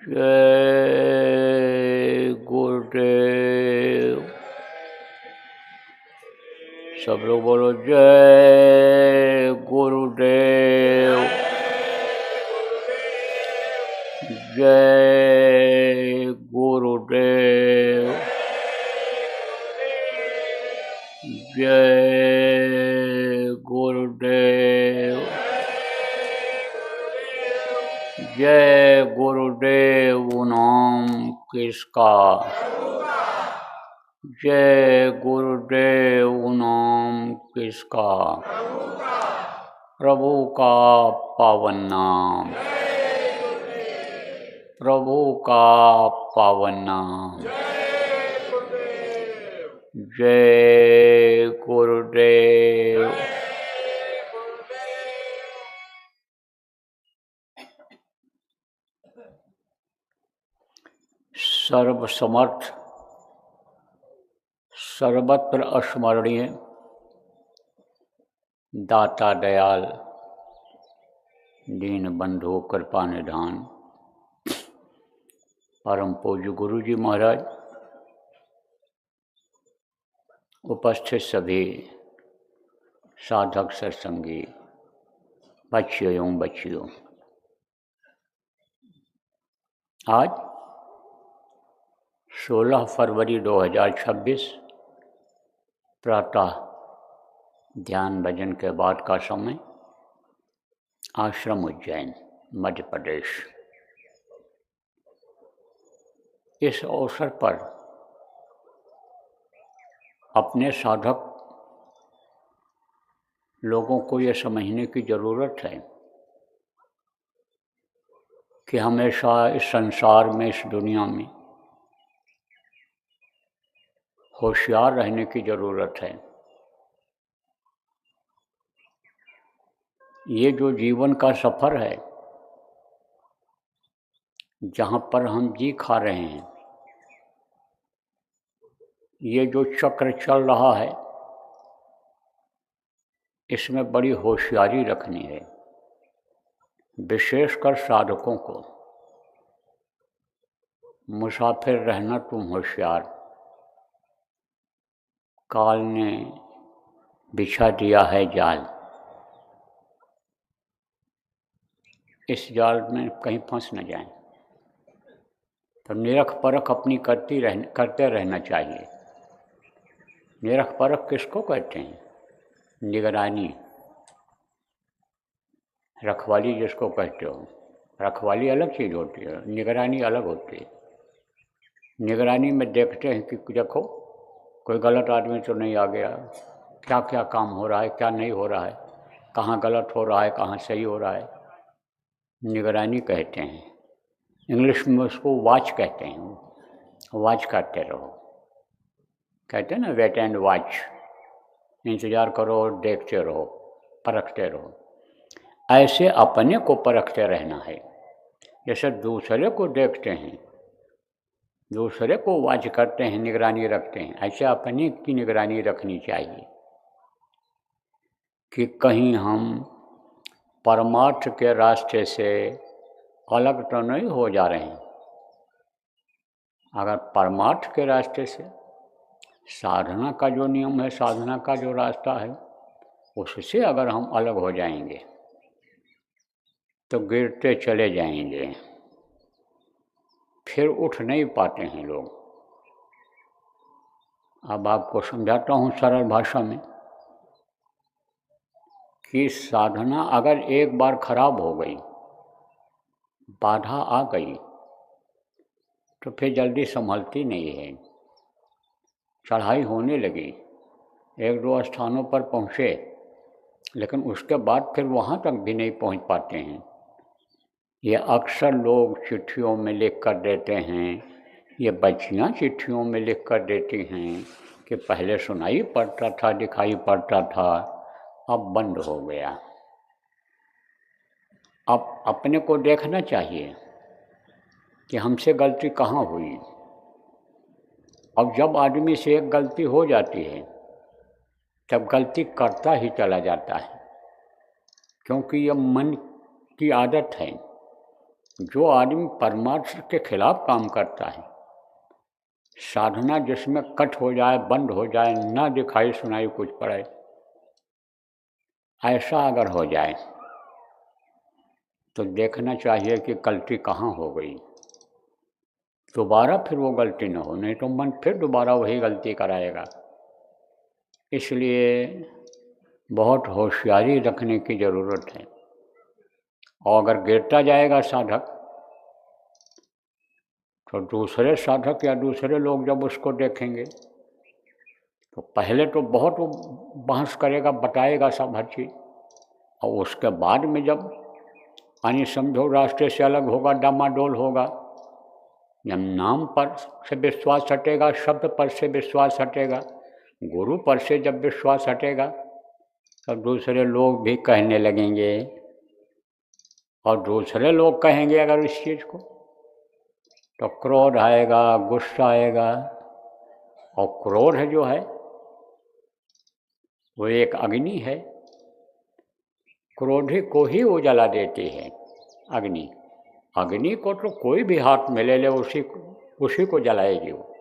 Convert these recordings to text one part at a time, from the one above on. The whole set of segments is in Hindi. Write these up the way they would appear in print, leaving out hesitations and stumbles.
जय गुरुदेव। सब लोग बोलो जय गुरुदेव। जय गुरुदेव। जय गुरुदेव। जय गुरुदेव नाम किसका। जय गुरुदेव नाम किसका। प्रभु का पावन नाम। प्रभु का पावन नाम। जय गुरुदेव। सर्वसमर्थ सर्वत्र अस्मरणीय दाता दयाल दीन बंधु कृपा निधान परम पूज्य गुरु जी महाराज, उपस्थित सभी साधक सत्संगी बच्चियों एवं बच्चियों, आज 16 फरवरी 2026 प्रातः ध्यान भजन के बाद का समय, आश्रम उज्जैन मध्य प्रदेश। इस अवसर पर अपने साधक लोगों को ये समझने की ज़रूरत है कि हमेशा इस संसार में, इस दुनिया में होशियार रहने की ज़रूरत है। ये जो जीवन का सफ़र है, जहाँ पर हम जी खा रहे हैं, ये जो चक्र चल रहा है, इसमें बड़ी होशियारी रखनी है। विशेषकर साधकों को मुसाफिर रहना तुम होशियार। काल ने बिछा दिया है जाल, इस जाल में कहीं फंस न जाएं। तो निरख परख अपनी करते रहना चाहिए। निरख परख किसको कहते हैं? निगरानी, रखवाली जिसको कहते हो। रखवाली अलग चीज़ होती है, निगरानी अलग होती है। निगरानी में देखते हैं कि देखो कोई गलत आदमी तो नहीं आ गया, क्या क्या काम हो रहा है, क्या नहीं हो रहा है, कहाँ गलत हो रहा है, कहाँ सही हो रहा है। निगरानी कहते हैं। इंग्लिश में उसको वॉच कहते हैं। वॉच करते रहो, कहते हैं ना, वेट एंड वॉच। इंतज़ार करो और देखते रहो, परखते रहो। ऐसे अपने को परखते रहना है। जैसे दूसरे को देखते हैं, दूसरे को वॉच करते हैं, निगरानी रखते हैं, ऐसे अपने की निगरानी रखनी चाहिए कि कहीं हम परमार्थ के रास्ते से अलग तो नहीं हो जा रहे हैं। अगर परमार्थ के रास्ते से, साधना का जो नियम है, साधना का जो रास्ता है, उससे अगर हम अलग हो जाएंगे तो गिरते चले जाएंगे, फिर उठ नहीं पाते हैं लोग। अब आपको समझाता हूँ सरल भाषा में कि साधना अगर एक बार खराब हो गई, बाधा आ गई, तो फिर जल्दी संभलती नहीं है। चढ़ाई होने लगी, एक दो स्थानों पर पहुँचे, लेकिन उसके बाद फिर वहाँ तक भी नहीं पहुँच पाते हैं। ये अक्सर लोग चिट्ठियों में लिख कर देते हैं, ये बच्चियाँ चिट्ठियों में लिख कर देती हैं कि पहले सुनाई पड़ता था, दिखाई पड़ता था, अब बंद हो गया। अब अपने को देखना चाहिए कि हमसे गलती कहाँ हुई। अब जब आदमी से एक गलती हो जाती है, तब गलती करता ही चला जाता है, क्योंकि यह मन की आदत है। जो आदमी परमार्थ के खिलाफ काम करता है, साधना जिसमें कट हो जाए, बंद हो जाए, ना दिखाई सुनाई कुछ पड़े, ऐसा अगर हो जाए तो देखना चाहिए कि गलती कहाँ हो गई, दोबारा फिर वो गलती न हो, नहीं तो मन फिर दोबारा वही गलती कराएगा। इसलिए बहुत होशियारी रखने की ज़रूरत है। और अगर गिरता जाएगा साधक तो दूसरे साधक या दूसरे लोग जब उसको देखेंगे तो पहले तो बहुत वो बहस करेगा, बताएगा सब हर चीज़, और उसके बाद में जब यानी समझो रास्ते से अलग होगा, डामाडोल होगा, जब नाम पर से विश्वास हटेगा, शब्द पर से विश्वास हटेगा, गुरु पर से जब विश्वास हटेगा तो दूसरे लोग भी कहने लगेंगे, और दूसरे लोग कहेंगे अगर इस चीज़ को तो क्रोध आएगा, गुस्सा आएगा। और क्रोध जो है वो एक अग्नि है, क्रोधी को ही वो जला देती है अग्नि। अग्नि को तो कोई भी हाथ में ले ले उसी को जलाएगी वो।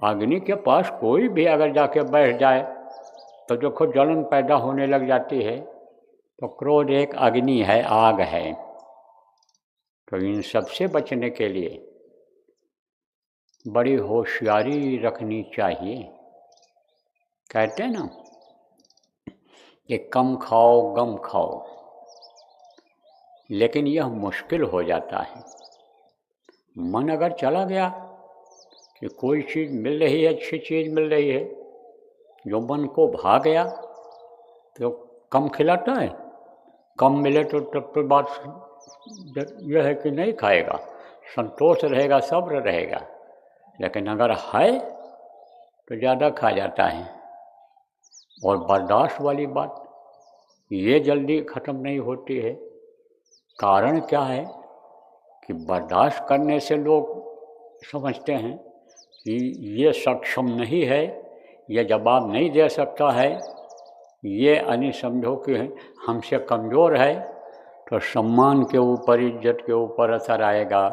अग्नि के पास कोई भी अगर जाके बैठ जाए तो जो खुद जलन पैदा होने लग जाती है। तो क्रोध एक अग्नि है, आग है। तो इन सब से बचने के लिए बड़ी होशियारी रखनी चाहिए। कहते हैं ना कि कम खाओ गम खाओ, लेकिन यह मुश्किल हो जाता है। मन अगर चला गया कि कोई चीज़ मिल रही है, अच्छी चीज़ मिल रही है, जो मन को भा गया तो कम खिलाता है। कम मिले तो तब तो बात यह है कि नहीं खाएगा, संतोष रहेगा, सब्र रहेगा। लेकिन अगर है तो ज़्यादा खा जाता है। और बर्दाश्त वाली बात ये जल्दी ख़त्म नहीं होती है। कारण क्या है कि बर्दाश्त करने से लोग समझते हैं कि ये सक्षम नहीं है, ये जवाब नहीं दे सकता है, ये यानी समझो कि हमसे कमज़ोर है, तो सम्मान के ऊपर, इज्जत के ऊपर असर आएगा।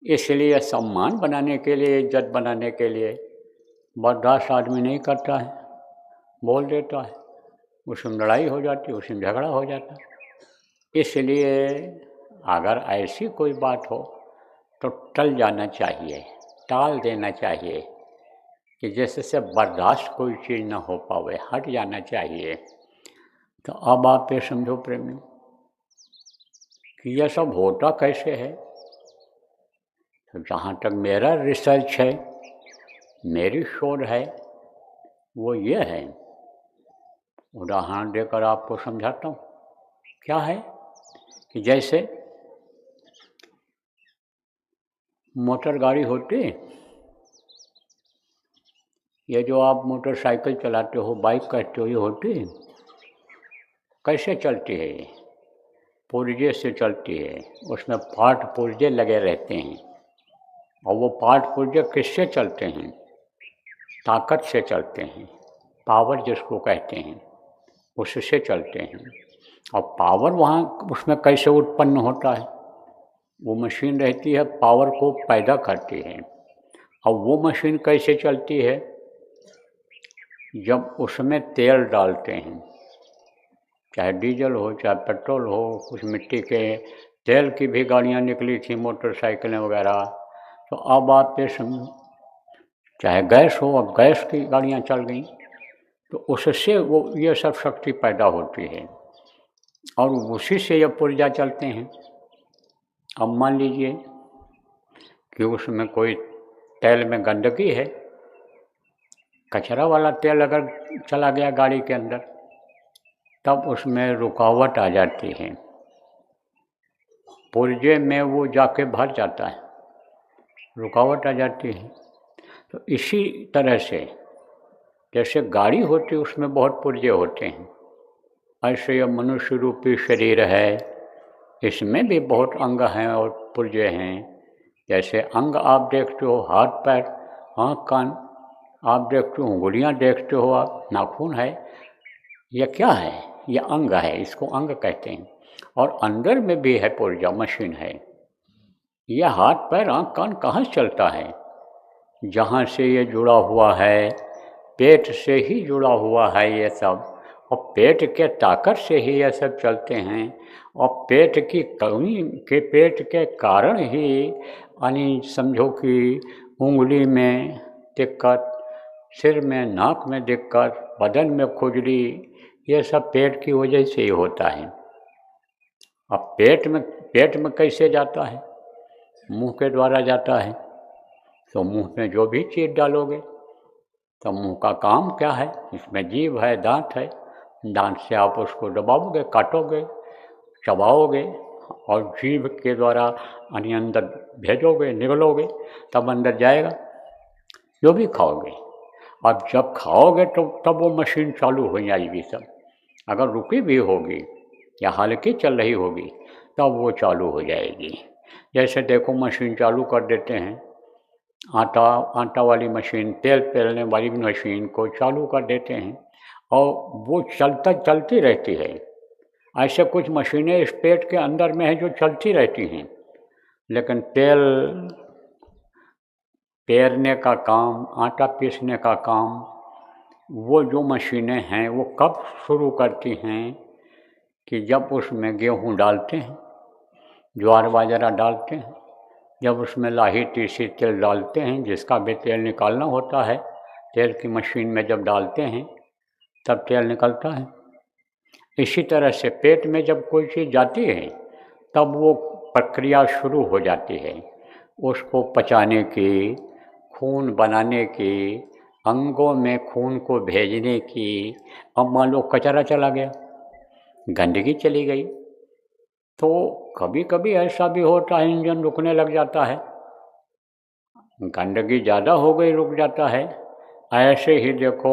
इसलिए सम्मान बनाने के लिए, इज्जत बनाने के लिए बर्दाश्त आदमी नहीं करता है, बोल देता है, उसमें लड़ाई हो जाती है, उसमें झगड़ा हो जाता है। इसलिए अगर ऐसी कोई बात हो तो टल जाना चाहिए, टाल देना चाहिए, कि जैसे बर्दाश्त कोई चीज़ ना हो पावे, हट जाना चाहिए। तो अब आप ये समझो प्रेमी कि यह सब होता कैसे है। तो जहाँ तक मेरा रिसर्च है, मेरी शोध है, वो ये है, उदाहरण देकर आपको समझाता हूँ। क्या है कि जैसे मोटर गाड़ी होती, ये जो आप मोटरसाइकिल चलाते हो, बाइक कहते हो, ये होती कैसे चलती है? ये पुर्जे से चलती है। उसमें पार्ट पुर्जे लगे रहते हैं, और वो पार्ट पुर्जे किससे चलते हैं? ताकत से चलते हैं, पावर जिसको कहते हैं, उससे चलते हैं। और पावर वहाँ उसमें कैसे उत्पन्न होता है? वो मशीन रहती है, पावर को पैदा करती है। और वो मशीन कैसे चलती है? जब उसमें तेल डालते हैं, चाहे डीजल हो, चाहे पेट्रोल हो, कुछ मिट्टी के तेल की भी गाड़ियाँ निकली थी, मोटरसाइकिलें वगैरह। तो अब आप ये समझो, चाहे गैस हो, अब गैस की गाड़ियाँ चल गई, तो उससे वो ये सब शक्ति पैदा होती है, और उसी से ये पुर्जा चलते हैं। अब मान लीजिए कि उसमें कोई तेल में गंदगी है, कचरा वाला तेल अगर चला गया गाड़ी के अंदर, तब उसमें रुकावट आ जाती है, पुर्जे में वो जाके भर जाता है, रुकावट आ जाती है। तो इसी तरह से जैसे गाड़ी होती है, उसमें बहुत पुर्जे होते हैं, ऐसे ये मनुष्य रूपी शरीर है, इसमें भी बहुत अंग हैं और पुर्जे हैं। जैसे अंग आप देखते हो, हाथ पैर, आँख कान आप देखते हो, उंगलियाँ देखते हो आप, नाखून है, यह क्या है? यह अंग है, इसको अंग कहते हैं। और अंदर में भी है पुर्जा, मशीन है। यह हाथ पैर आँख कान कहाँ से चलता है? जहाँ से ये जुड़ा हुआ है, पेट से ही जुड़ा हुआ है ये सब, और पेट के ताकत से ही ये सब चलते हैं। और पेट की कमी के, पेट के कारण ही यानी समझो कि उंगली में दिक्कत, सिर में नाक में दिक्कत, बदन में खुजली, ये सब पेट की वजह से ही होता है। अब पेट में कैसे जाता है? मुंह के द्वारा जाता है। तो मुंह में जो भी चीज़ डालोगे, तो मुंह का काम क्या है? इसमें जीभ है, दांत है। दांत से आप उसको दबाओगे, काटोगे, चबाओगे, और जीभ के द्वारा यानी अंदर भेजोगे, निगलोगे, तब अंदर जाएगा जो भी खाओगे। अब जब खाओगे तो तब वो मशीन चालू हो जाएगी सब। अगर रुकी भी होगी या हल्की चल रही होगी तब वो चालू हो जाएगी। जैसे देखो मशीन चालू कर देते हैं, आटा वाली मशीन, तेल पेरने वाली मशीन को चालू कर देते हैं और वो चलती रहती है। ऐसे कुछ मशीनें इस पेट के अंदर में हैं जो चलती रहती हैं, लेकिन तेल पेरने का काम, आटा पीसने का काम, वो जो मशीनें हैं वो कब शुरू करती हैं कि जब उसमें गेहूँ डालते हैं, ज्वार बाजरा डालते हैं, जब उसमें लाही तीसी तेल डालते हैं, जिसका भी तेल निकालना होता है, तेल की मशीन में जब डालते हैं तब तेल निकलता है। इसी तरह से पेट में जब कोई चीज़ जाती है तब वो प्रक्रिया शुरू हो जाती है, उसको पचाने की, खून बनाने की, अंगों में खून को भेजने की। अब मान लो कचरा चला गया, गंदगी चली गई, तो कभी कभी ऐसा भी होता है इंजन रुकने लग जाता है, गंदगी ज़्यादा हो गई रुक जाता है। ऐसे ही देखो,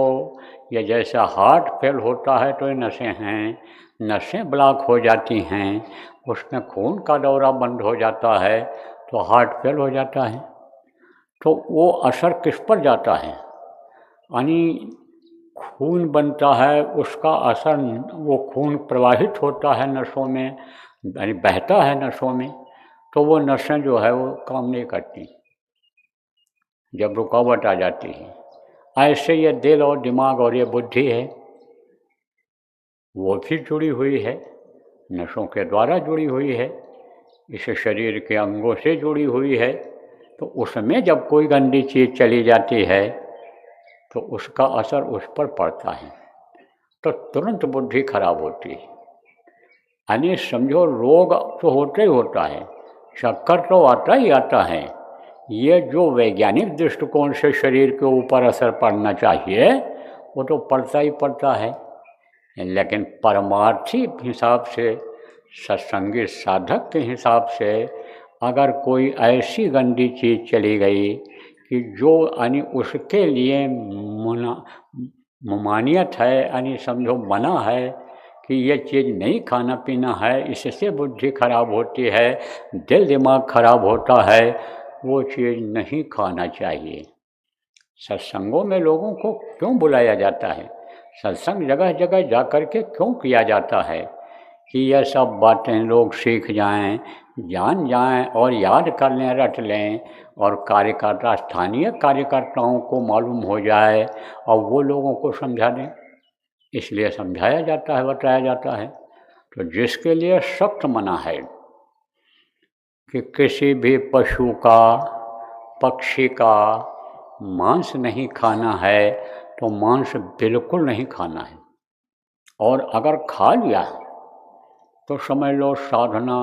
ये जैसा हार्ट फेल होता है तो ये नसें हैं, नसें ब्लॉक हो जाती हैं, उसमें खून का दौरा बंद हो जाता है तो हार्ट फेल हो जाता है। तो वो असर किस पर जाता है? यानी खून बनता है, उसका असर, वो खून प्रवाहित होता है नसों में, यानी बहता है नसों में, तो वो नसें जो है वो काम नहीं करती, जब रुकावट आ जाती है। ऐसे ये दिल और दिमाग और ये बुद्धि है, वो भी जुड़ी हुई है, नसों के द्वारा जुड़ी हुई है, इस शरीर के अंगों से जुड़ी हुई है। तो उसमें जब कोई गंदी चीज़ चली जाती है तो उसका असर उस पर पड़ता है, तो तुरंत बुद्धि खराब होती है। यानी समझो रोग तो होता ही होता है, चक्कर तो आता ही आता है। ये जो वैज्ञानिक दृष्टिकोण से शरीर के ऊपर असर पड़ना चाहिए वो तो पड़ता ही पड़ता है, लेकिन परमार्थी हिसाब से, सत्संगी साधक के हिसाब से, अगर कोई ऐसी गंदी चीज़ चली गई कि जो यानी उसके लिए ममानियत है, यानी समझो मना है कि ये चीज़ नहीं खाना पीना है, इससे बुद्धि खराब होती है, दिल दिमाग खराब होता है, वो चीज़ नहीं खाना चाहिए। सत्संगों में लोगों को क्यों बुलाया जाता है? सत्संग जगह जगह जा कर के क्यों किया जाता है? कि यह सब बातें लोग सीख जाएं, जान जाएं और याद कर लें, रट लें, और कार्यकर्ता, स्थानीय कार्यकर्ताओं को मालूम हो जाए और वो लोगों को समझा दें, इसलिए समझाया जाता है, बताया जाता है। तो जिसके लिए सख्त मना है कि किसी भी पशु का, पक्षी का मांस नहीं खाना है, तो मांस बिल्कुल नहीं खाना है, और अगर खा लिया तो समझ लो साधना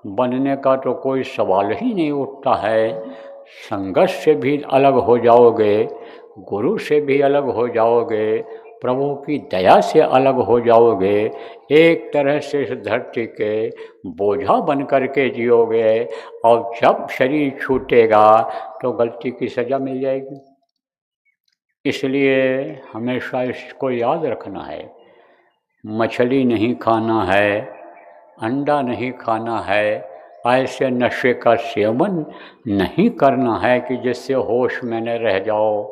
बनने का तो कोई सवाल ही नहीं उठता है। संघर्ष से भी अलग हो जाओगे, गुरु से भी अलग हो जाओगे, प्रभु की दया से अलग हो जाओगे, एक तरह से इस धरती के बोझा बन कर के जियोगे, और जब शरीर छूटेगा तो गलती की सज़ा मिल जाएगी। इसलिए हमेशा इसको याद रखना है, मछली नहीं खाना है, अंडा नहीं खाना है, ऐसे नशे का सेवन नहीं करना है कि जिससे होश में न रह जाओ।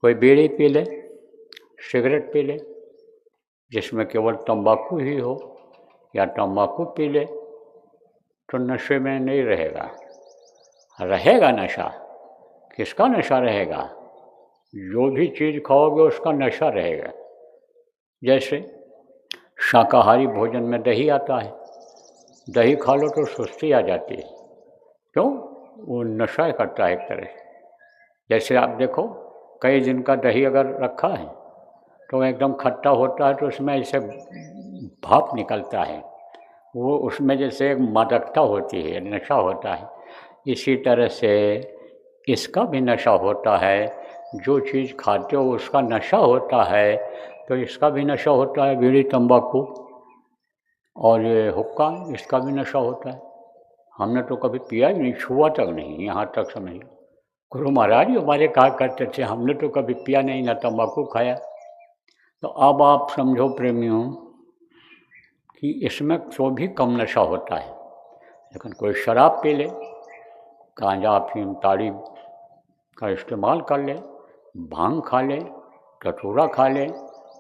कोई बीड़ी पी ले, सिगरेट पी ले, जिसमें केवल तंबाकू ही हो, या तम्बाकू पी ले तो नशे में नहीं रहेगा। रहेगा नशा, किसका नशा रहेगा? जो भी चीज़ खाओगे उसका नशा रहेगा। जैसे शाकाहारी भोजन में दही आता है, दही खा लो तो सुस्ती आ जाती है। क्यों? वो नशा करता है एक तरह से। जैसे आप देखो, कई दिन का दही अगर रखा है तो एकदम खट्टा होता है, तो उसमें ऐसे भाप निकलता है, वो उसमें जैसे एक मादकता होती है, नशा होता है। इसी तरह से इसका भी नशा होता है। जो चीज़ खाते हो उसका नशा होता है, तो इसका भी नशा होता है। बीड़ी, तंबाकू और ये हुक्का, इसका भी नशा होता है। हमने तो कभी पिया ही नहीं, छुआ तक नहीं, यहाँ तक समझ लो। गुरु महाराज ही हमारे कहा करते थे, हमने तो कभी पिया नहीं, ना तंबाकू खाया। तो अब आप समझो प्रेमियों कि इसमें तो भी कम नशा होता है। लेकिन कोई शराब पी ले, गांजा, अफीम, ताड़ी का इस्तेमाल कर ले, भांग खा ले, धतूरा खा ले,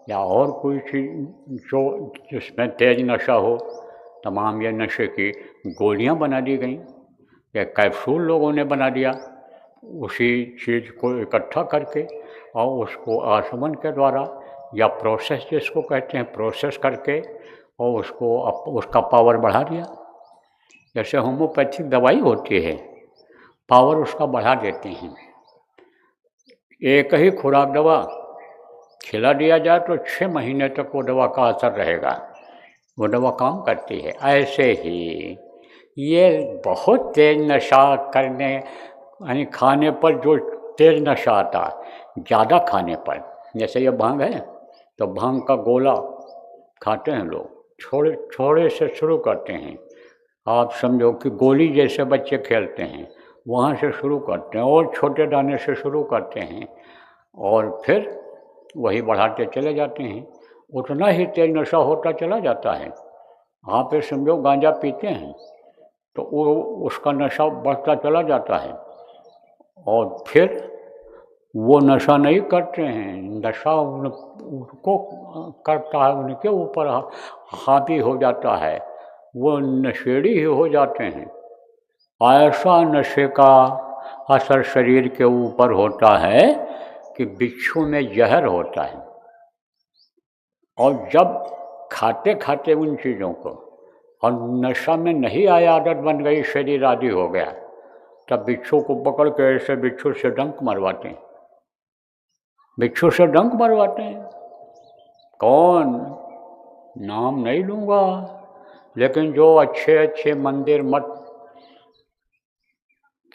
या और कोई चीज़ जो जिसमें तेज नशा हो, तमाम ये नशे की गोलियां बना दी गई या कैप्सूल लोगों ने बना दिया, उसी चीज़ को इकट्ठा करके और उसको आसमन के द्वारा या प्रोसेस जिसको कहते हैं, प्रोसेस करके और उसको उसका पावर बढ़ा दिया। जैसे होम्योपैथिक दवाई होती है, पावर उसका बढ़ा देते हैं। एक ही खुराक दवा खिला दिया जाए तो 6 महीने तक वो दवा का असर रहेगा, वो दवा काम करती है। ऐसे ही ये बहुत तेज नशा करने यानी खाने पर जो तेज नशा आता है, ज़्यादा खाने पर, जैसे ये भांग है तो भांग का गोला खाते हैं लोग, छोड़े छोड़े से शुरू करते हैं। आप समझो कि गोली जैसे बच्चे खेलते हैं, वहाँ से शुरू करते हैं और छोटे दाने से शुरू करते हैं और फिर वही बढ़ाते चले जाते हैं। उतना ही तेज नशा होता चला जाता है। आप ये समझो गांजा पीते हैं तो वो उसका नशा बढ़ता चला जाता है और फिर वो नशा नहीं करते हैं, नशा उनको करता है, उनके ऊपर हावी हो जाता है, वो नशेड़ी ही हो जाते हैं। ऐसा नशे का असर शरीर के ऊपर होता है कि बिच्छू में जहर होता है। और जब खाते खाते उन चीज़ों को और नशा में नहीं आया, आदत बन गई, शरीर आदि हो गया, तब बिच्छू को पकड़ के ऐसे बिच्छू से डंक मरवाते हैं, बिच्छू से डंक मरवाते हैं। कौन? नाम नहीं लूँगा, लेकिन जो अच्छे अच्छे मंदिर मठ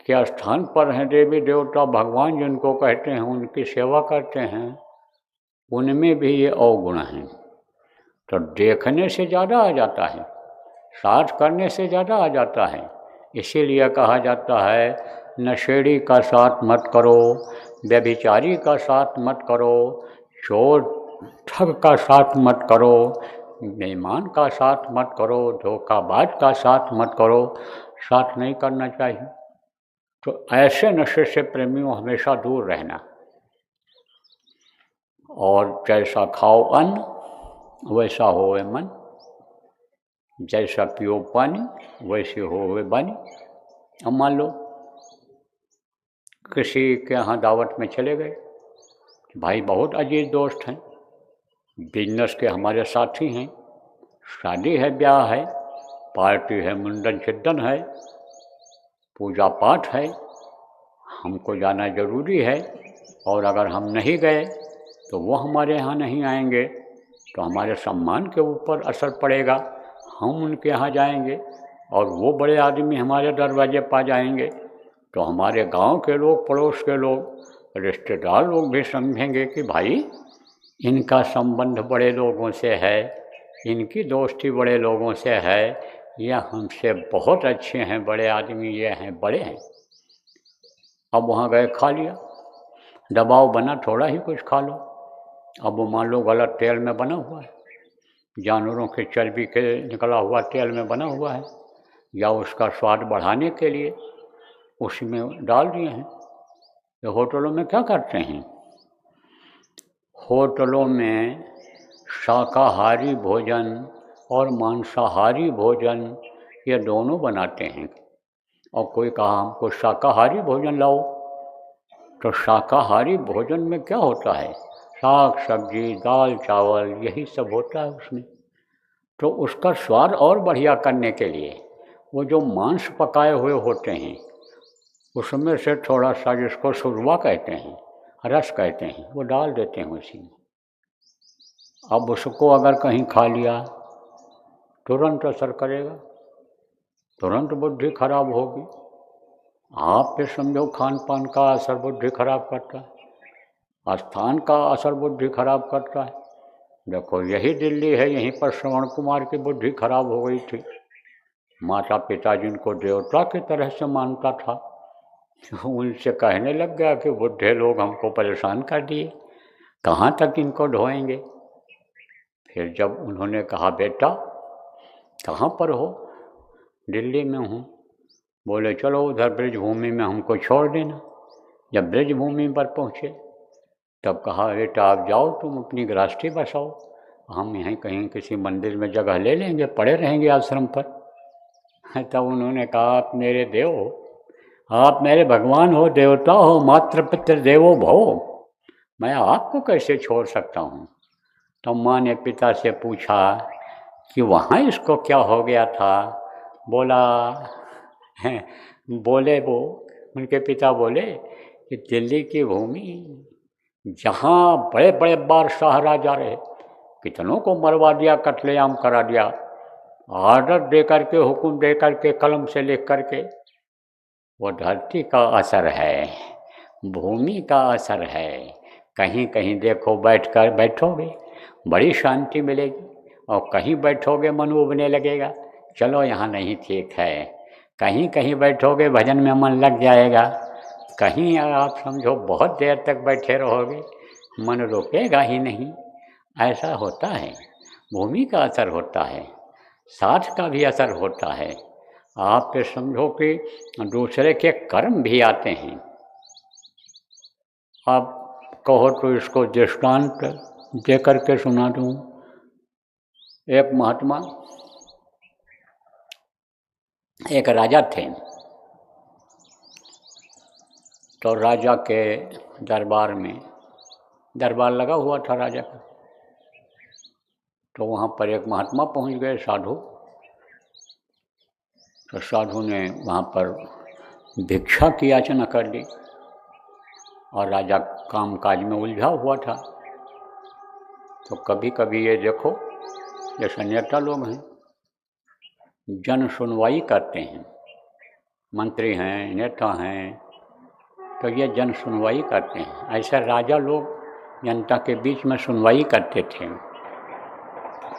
के स्थान पर हैं, देवी देवता भगवान जिनको कहते हैं, उनकी सेवा करते हैं, उनमें भी ये अवगुण हैं। तो देखने से ज़्यादा आ जाता है, साथ करने से ज़्यादा आ जाता है। इसीलिए कहा जाता है नशेड़ी का साथ मत करो, व्यभिचारी का साथ मत करो, चोर ठग का साथ मत करो, बेईमान का साथ मत करो, धोखाबाज का साथ मत करो, साथ नहीं करना चाहिए। तो ऐसे नशे से प्रेमियों हमेशा दूर रहना। और जैसा खाओ अन्न वैसा होवे मन, जैसा पियो पानी वैसे होवे बानी। अब मान लो किसी के यहाँ दावत में चले गए, भाई बहुत अजीज दोस्त हैं, बिजनेस के हमारे साथी हैं, शादी है, ब्याह है, पार्टी है, मुंडन चिद्दन है, पूजा पाठ है, हमको जाना जरूरी है, और अगर हम नहीं गए तो वो हमारे यहाँ नहीं आएंगे तो हमारे सम्मान के ऊपर असर पड़ेगा। हम उनके यहाँ जाएंगे और वो बड़े आदमी हमारे दरवाजे पा जाएंगे तो हमारे गांव के लोग, पड़ोस के लोग, रिश्तेदार लोग भी समझेंगे कि भाई इनका संबंध बड़े लोगों से है, इनकी दोस्ती बड़े लोगों से है, यह हमसे बहुत अच्छे हैं, बड़े आदमी ये हैं, बड़े हैं। अब वहाँ गए, खा लिया, दबाव बना, थोड़ा ही कुछ खा लो। अब वो मान लो गलत तेल में बना हुआ है, जानवरों के चर्बी के निकला हुआ तेल में बना हुआ है, या उसका स्वाद बढ़ाने के लिए उसमें डाल दिए हैं। तो होटलों में क्या करते हैं, होटलों में शाकाहारी भोजन और मांसाहारी भोजन ये दोनों बनाते हैं। और कोई कहा हमको शाकाहारी भोजन लाओ, तो शाकाहारी भोजन में क्या होता है? साग सब्जी, दाल चावल, यही सब होता है उसमें। तो उसका स्वाद और बढ़िया करने के लिए वो जो मांस पकाए हुए होते हैं उसमें से थोड़ा सा, जिसको शुरवा कहते हैं, रस कहते हैं, वो डाल देते हैं उसी में। अब उसको अगर कहीं खा लिया तुरंत असर करेगा, तुरंत बुद्धि खराब होगी। आप फिर समझो खान पान का असर बुद्धि खराब करता है, स्थान का असर बुद्धि खराब करता है। देखो यही दिल्ली है, यहीं पर श्रवण कुमार की बुद्धि खराब हो गई थी। माता पिता जिनको देवता की तरह से मानता था, उनसे कहने लग गया कि बुढ़े लोग हमको परेशान कर दिए, कहाँ तक इनको ढोएंगे। फिर जब उन्होंने कहा बेटा कहाँ पर हो? दिल्ली में हूँ। बोले चलो उधर ब्रज भूमि में हमको छोड़ देना। जब ब्रज भूमि पर पहुँचे तब कहा बेटा आप जाओ, तुम अपनी गृहस्थी बसाओ, हम यहीं कहीं किसी मंदिर में जगह ले लेंगे, पड़े रहेंगे आश्रम पर। तब उन्होंने कहा आप मेरे देव हो, आप मेरे भगवान हो, देवता हो, मात्र पितृ देवो भव, मैं आपको कैसे छोड़ सकता हूँ। तो माँ ने पिता से पूछा कि वहाँ इसको क्या हो गया था? बोला बोले वो उनके पिता बोले कि दिल्ली की भूमि जहाँ बड़े बड़े बादशाह राजा रहे, कितनों को मरवा दिया, कत्लेआम करा दिया, आर्डर दे करके, हुक्म दे करके, कलम से लिख करके, वो धरती का असर है, भूमि का असर है। कहीं कहीं देखो बैठकर बैठोगे बड़ी शांति मिलेगी, और कहीं बैठोगे मन उबने लगेगा, चलो यहाँ नहीं ठीक है। कहीं कहीं बैठोगे भजन में मन लग जाएगा, कहीं आप समझो बहुत देर तक बैठे रहोगे मन रुकेगा ही नहीं। ऐसा होता है, भूमि का असर होता है, साथ का भी असर होता है। आप पे समझो कि दूसरे के कर्म भी आते हैं। आप कहो तो इसको दृष्टांत दे करके सुना दूँ। एक महात्मा, एक राजा थे, तो राजा के दरबार में, दरबार लगा हुआ था राजा का, तो वहाँ पर एक महात्मा पहुँच गए, साधु। तो साधु ने वहाँ पर भिक्षा की याचना कर ली, और राजा काम काज में उलझा हुआ था। तो कभी कभी ये देखो, जैसे नेता लोग हैं, जन सुनवाई करते हैं, मंत्री हैं, नेता हैं, तो ये जन सुनवाई करते हैं। ऐसा राजा लोग जनता के बीच में सुनवाई करते थे।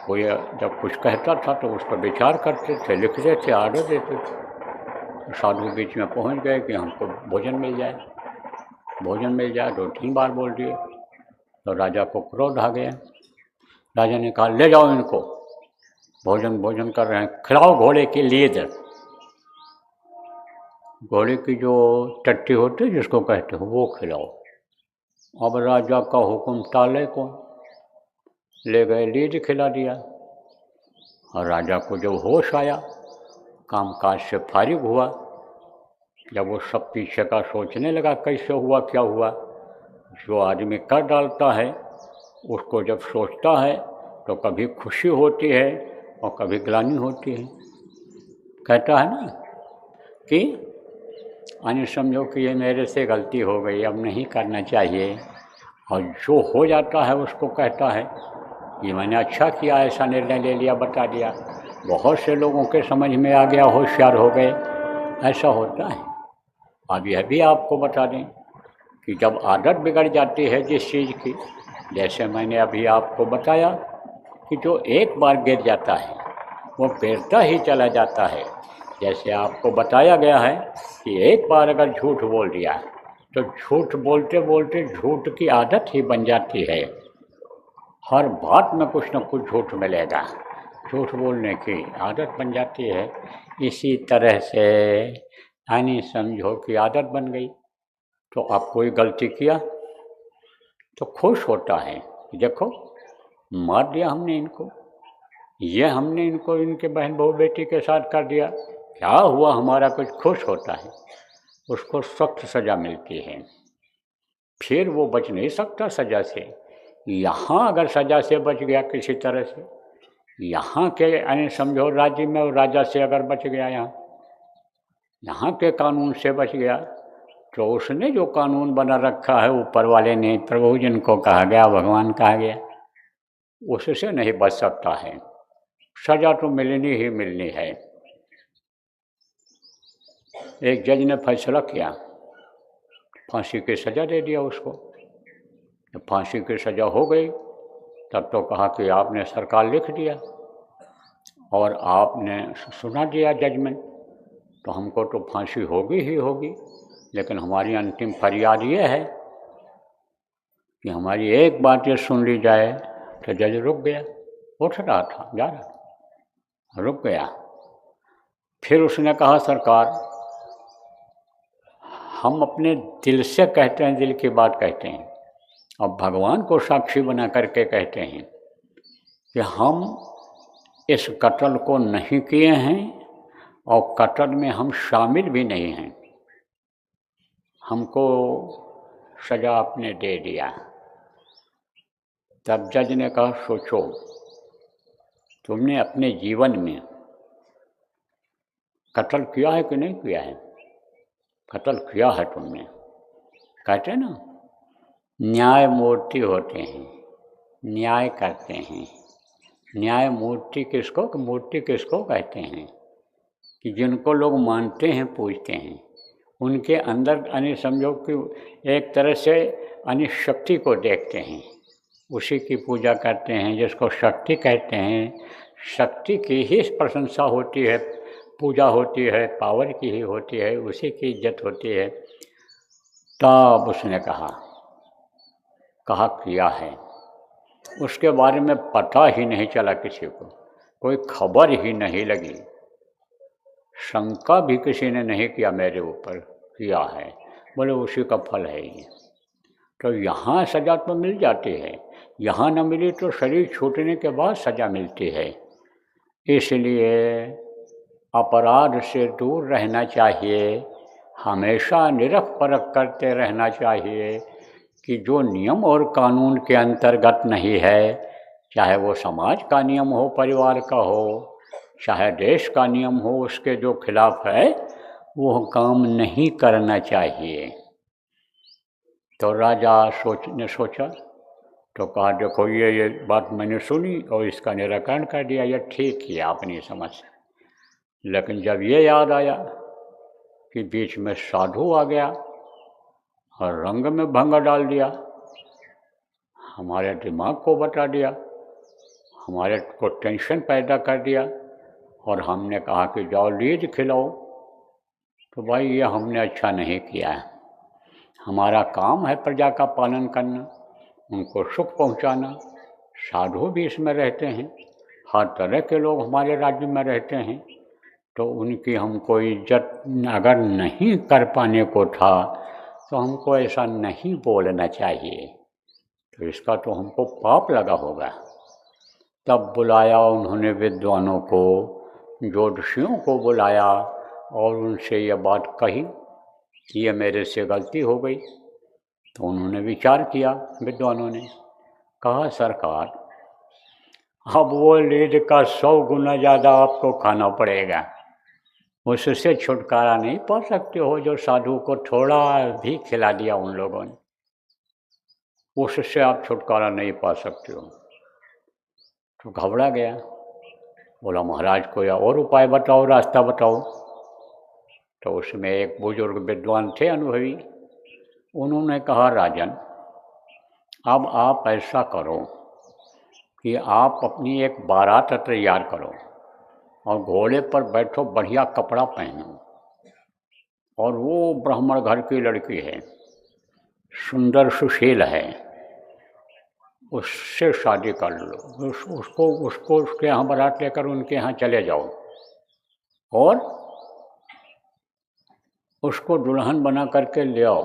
कोई जब कुछ कहता था तो उस पर विचार करते थे, लिखते थे, आर्डर देते थे। साधु बीच में पहुंच गए कि हमको भोजन मिल जाए, भोजन मिल जाए, 2-3 बार बोल दिए। तो राजा को क्रोध आ गया। राजा ने कहा ले जाओ इनको, भोजन कर रहे हैं, खिलाओ घोड़े की लीद। घोड़े की जो टट्टी होती है जिसको कहते हो, वो खिलाओ। अब राजा का हुक्म टाले कौन, ले गए, लीद खिला दिया। और राजा को जब होश आया, कामकाज से फारिग हुआ, जब वो सब पीछे का सोचने लगा कैसे हुआ क्या हुआ। जो आदमी कर डालता है उसको जब सोचता है तो कभी खुशी होती है और कभी ग्लानि होती है। कहता है ना कि अन्य समझो कि ये मेरे से गलती हो गई, अब नहीं करना चाहिए, और जो हो जाता है उसको कहता है कि मैंने अच्छा किया, ऐसा निर्णय ले लिया, बता दिया, बहुत से लोगों के समझ में आ गया, होशियार हो गए। ऐसा होता है। अब यह भी आपको बता दें कि जब आदत बिगड़ जाती है जिस चीज़ की, जैसे मैंने अभी आपको बताया कि जो एक बार गिर जाता है वो गिरता ही चला जाता है। जैसे आपको बताया गया है कि एक बार अगर झूठ बोल दिया तो झूठ बोलते बोलते झूठ की आदत ही बन जाती है। हर बात में कुछ न कुछ झूठ मिलेगा, झूठ बोलने की आदत बन जाती है। इसी तरह से यानी समझो कि आदत बन गई। तो आप कोई गलती किया तो खुश होता है, देखो मार दिया हमने इनको, ये हमने इनको इनके बहन बहू बेटी के साथ कर दिया, क्या हुआ? हमारा कुछ खुश होता है, उसको सख्त सज़ा मिलती है, फिर वो बच नहीं सकता सज़ा से। यहाँ अगर सज़ा से बच गया किसी तरह से, यहाँ के यानी समझो राज्य में और राजा से अगर बच गया, यहाँ के कानून से बच गया, तो उसने जो कानून बना रखा है ऊपर वाले ने, प्रभु जिनको कहा गया, भगवान कहा गया, उससे नहीं बच सकता है। सज़ा तो मिलनी ही मिलनी है। एक जज ने फैसला किया, फांसी की सज़ा दे दिया उसको। जब फांसी की सज़ा हो गई तब तो कहा कि आपने सरकार लिख दिया और आपने सुना दिया जजमेंट, तो हमको तो फांसी होगी ही होगी, लेकिन हमारी अंतिम फरियाद ये है कि हमारी एक बात ये सुन ली जाए। तो जज रुक गया, उठ रहा था, जा रहा था, रुक गया। फिर उसने कहा, सरकार, हम अपने दिल से कहते हैं, दिल की बात कहते हैं, अब भगवान को साक्षी बना करके कहते हैं कि हम इस कत्ल को नहीं किए हैं और कत्ल में हम शामिल भी नहीं हैं, हमको सज़ा आपने दे दिया। तब जज ने कहा, सोचो, तुमने अपने जीवन में कत्ल किया है कि नहीं किया है? कत्ल किया है तुमने। कहते ना, न्यायमूर्ति होते हैं, न्याय करते हैं। न्यायमूर्ति किसको, मूर्ति किसको कहते हैं? कि जिनको लोग मानते हैं, पूजते हैं, उनके अंदर यानी समझो कि एक तरह से यानी शक्ति को देखते हैं, उसी की पूजा करते हैं, जिसको शक्ति कहते हैं। शक्ति की ही प्रशंसा होती है, पूजा होती है, पावर की ही होती है, उसी की इज्जत होती है। तब उसने कहा किया है, उसके बारे में पता ही नहीं चला किसी को, कोई खबर ही नहीं लगी, शंका भी किसी ने नहीं किया मेरे ऊपर, किया है, बोले उसी का फल है ये। तो यहाँ सज़ा तो मिल जाती है, यहाँ न मिली तो शरीर छूटने के बाद सज़ा मिलती है। इसलिए अपराध से दूर रहना चाहिए, हमेशा निरख परख करते रहना चाहिए कि जो नियम और कानून के अंतर्गत नहीं है, चाहे वो समाज का नियम हो, परिवार का हो, चाहे देश का नियम हो, उसके जो खिलाफ है वो काम नहीं करना चाहिए। तो राजा सोचा तो कहा, देखो ये बात मैंने सुनी और इसका निराकरण कर दिया, ये ठीक किया अपनी समझ से। लेकिन जब ये याद आया कि बीच में साधु आ गया और रंग में भंग डाल दिया, हमारे दिमाग को बता दिया, हमारे को टेंशन पैदा कर दिया, और हमने कहा कि जाओ लीज खिलाओ, तो भाई ये हमने अच्छा नहीं किया है। हमारा काम है प्रजा का पालन करना, उनको सुख पहुंचाना। साधु भी इसमें रहते हैं, हर तरह के लोग हमारे राज्य में रहते हैं, तो उनकी हमको इज्जत अगर नहीं कर पाने को था तो हमको ऐसा नहीं बोलना चाहिए, तो इसका तो हमको पाप लगा होगा। तब बुलाया उन्होंने विद्वानों को, ज्योतिषियों को बुलाया और उनसे ये बात कही कि ये मेरे से गलती हो गई। तो उन्होंने विचार किया, विद्वानों ने कहा, सरकार, अब वो लीड का 100 गुना ज़्यादा आपको खाना पड़ेगा, उससे छुटकारा नहीं पा सकते हो। जो साधु को थोड़ा भी खिला दिया उन लोगों ने, उससे आप छुटकारा नहीं पा सकते हो। तो घबरा गया, बोला, महाराज कोई और उपाय बताओ, रास्ता बताओ। तो उसमें एक बुजुर्ग विद्वान थे, अनुभवी, उन्होंने कहा, राजन, अब आप ऐसा करो कि आप अपनी एक बारात तैयार करो और घोड़े पर बैठो, बढ़िया कपड़ा पहनो, और वो ब्राह्मण घर की लड़की है, सुंदर सुशील है, उससे शादी कर लो। उसको उसके यहाँ बारात लेकर उनके यहाँ चले जाओ और उसको दुल्हन बना करके ले आओ,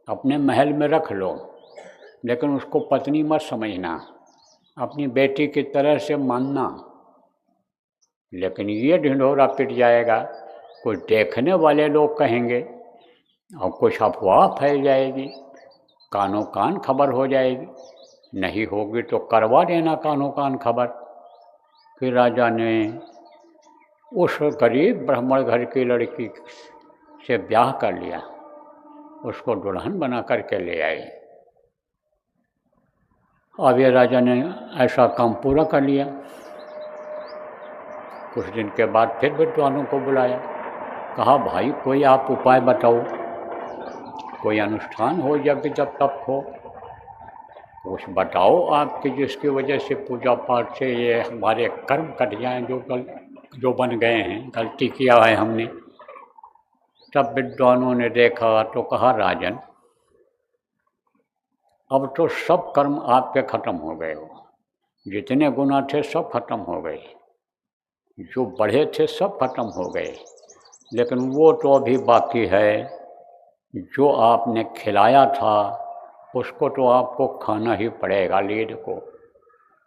अपने महल में रख लो, लेकिन उसको पत्नी मत समझना, अपनी बेटी की तरह से मानना। लेकिन ये ढिंढोरा पिट जाएगा, कुछ देखने वाले लोग कहेंगे और कुछ अफवाह फैल जाएगी, कानों कान खबर हो जाएगी। नहीं होगी तो करवा देना कानों कान खबर। फिर राजा ने उस गरीब ब्राह्मण घर की लड़की से ब्याह कर लिया, उसको दुल्हन बना करके ले आए। अब ये राजा ने ऐसा काम पूरा कर लिया। कुछ दिन के बाद फिर विद्वानों को बुलाया, कहा भाई कोई आप उपाय बताओ, कोई अनुष्ठान हो, यज्ञ जब तप हो, कुछ बताओ आपकी जिसकी वजह से पूजा पाठ से ये हमारे कर्म कट जाएं जो बन गए हैं, गलती किया है हमने। तब विद्वानों ने देखा तो कहा राजन, अब तो सब कर्म आपके खत्म हो गए हो, जितने गुनाह थे सब खत्म हो गए, जो बढ़े थे सब खत्म हो गए, लेकिन वो तो अभी बाकी है, जो आपने खिलाया था उसको तो आपको खाना ही पड़ेगा, लीद को।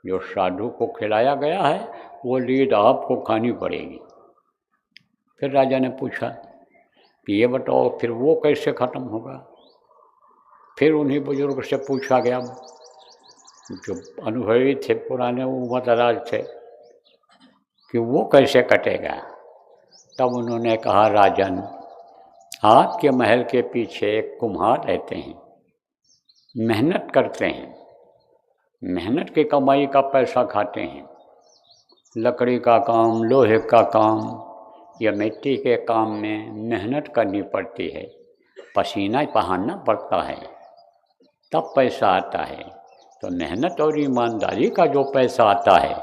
जो साधु को खिलाया गया है वो लीद आपको खानी पड़ेगी। फिर राजा ने पूछा कि ये बताओ फिर वो कैसे ख़त्म होगा। फिर उन्हीं बुजुर्ग से पूछा गया, जो अनुभवी थे, पुराने उम्रदराज थे, कि वो कैसे कटेगा। तब उन्होंने कहा राजन, आपके महल के पीछे एक कुम्हार रहते हैं, मेहनत करते हैं, मेहनत की कमाई का पैसा खाते हैं, लकड़ी का काम, लोहे का काम या मिट्टी के काम में मेहनत करनी पड़ती है, पसीना बहाना पड़ता है, तब पैसा आता है। तो मेहनत और ईमानदारी का जो पैसा आता है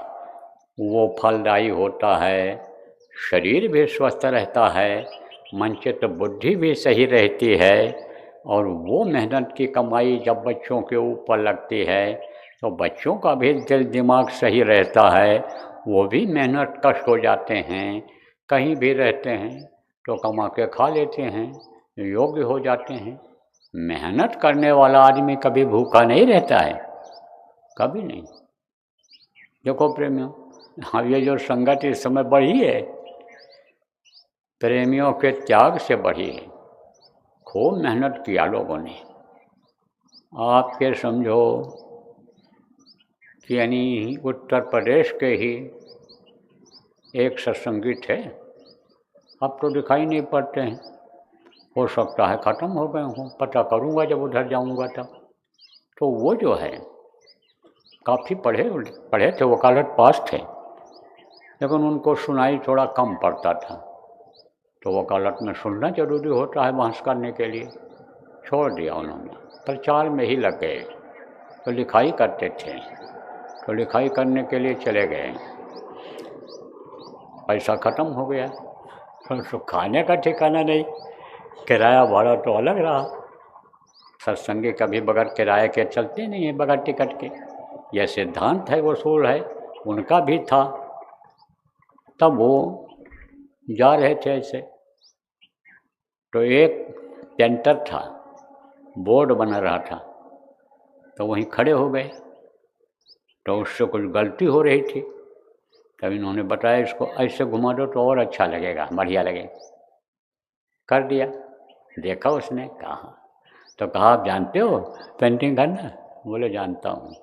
वो फलदायी होता है, शरीर भी स्वस्थ रहता है, मनचित बुद्धि भी सही रहती है, और वो मेहनत की कमाई जब बच्चों के ऊपर लगती है तो बच्चों का भी दिल दिमाग सही रहता है, वो भी मेहनत कश हो जाते हैं, कहीं भी रहते हैं तो कमा के खा लेते हैं, योग्य हो जाते हैं। मेहनत करने वाला आदमी कभी भूखा नहीं रहता है, कभी नहीं। देखो प्रेमियों, हाँ, ये जो संगत इस समय बढ़ी है, प्रेमियों के त्याग से बढ़ी है। खूब मेहनत किया लोगों ने। आपके समझो कि यानी उत्तर प्रदेश के ही एक सत्संगी थे, अब तो दिखाई नहीं पड़ते हैं, हो सकता है ख़त्म हो गए हों, पता करूँगा जब उधर जाऊँगा तब। तो वो जो है काफ़ी पढ़े थे, वकालत पास थे, लेकिन उनको सुनाई थोड़ा कम पड़ता था, तो वकालत में सुनना जरूरी होता है बहस करने के लिए, छोड़ दिया उन्होंने, प्रचार में ही लग गए। तो लिखाई करते थे, तो लिखाई करने के लिए चले गए, पैसा ख़त्म हो गया, तो खाने का ठिकाना नहीं, किराया भाड़ा तो अलग रहा। सत्संगी कभी बगैर किराए के चलते नहीं है, बगैर टिकट के, यह सिद्धांत है, वसूल है, उनका भी था। तब वो जा रहे थे ऐसे, तो एक पेंटर था, बोर्ड बना रहा था, तो वहीं खड़े हो गए, तो उससे कुछ गलती हो रही थी, तब इन्होंने बताया इसको ऐसे घुमा दो तो और अच्छा लगेगा, बढ़िया लगेगा, कर दिया। देखा उसने, कहा तो कहा आप जानते हो पेंटिंग करना? बोले जानता हूँ।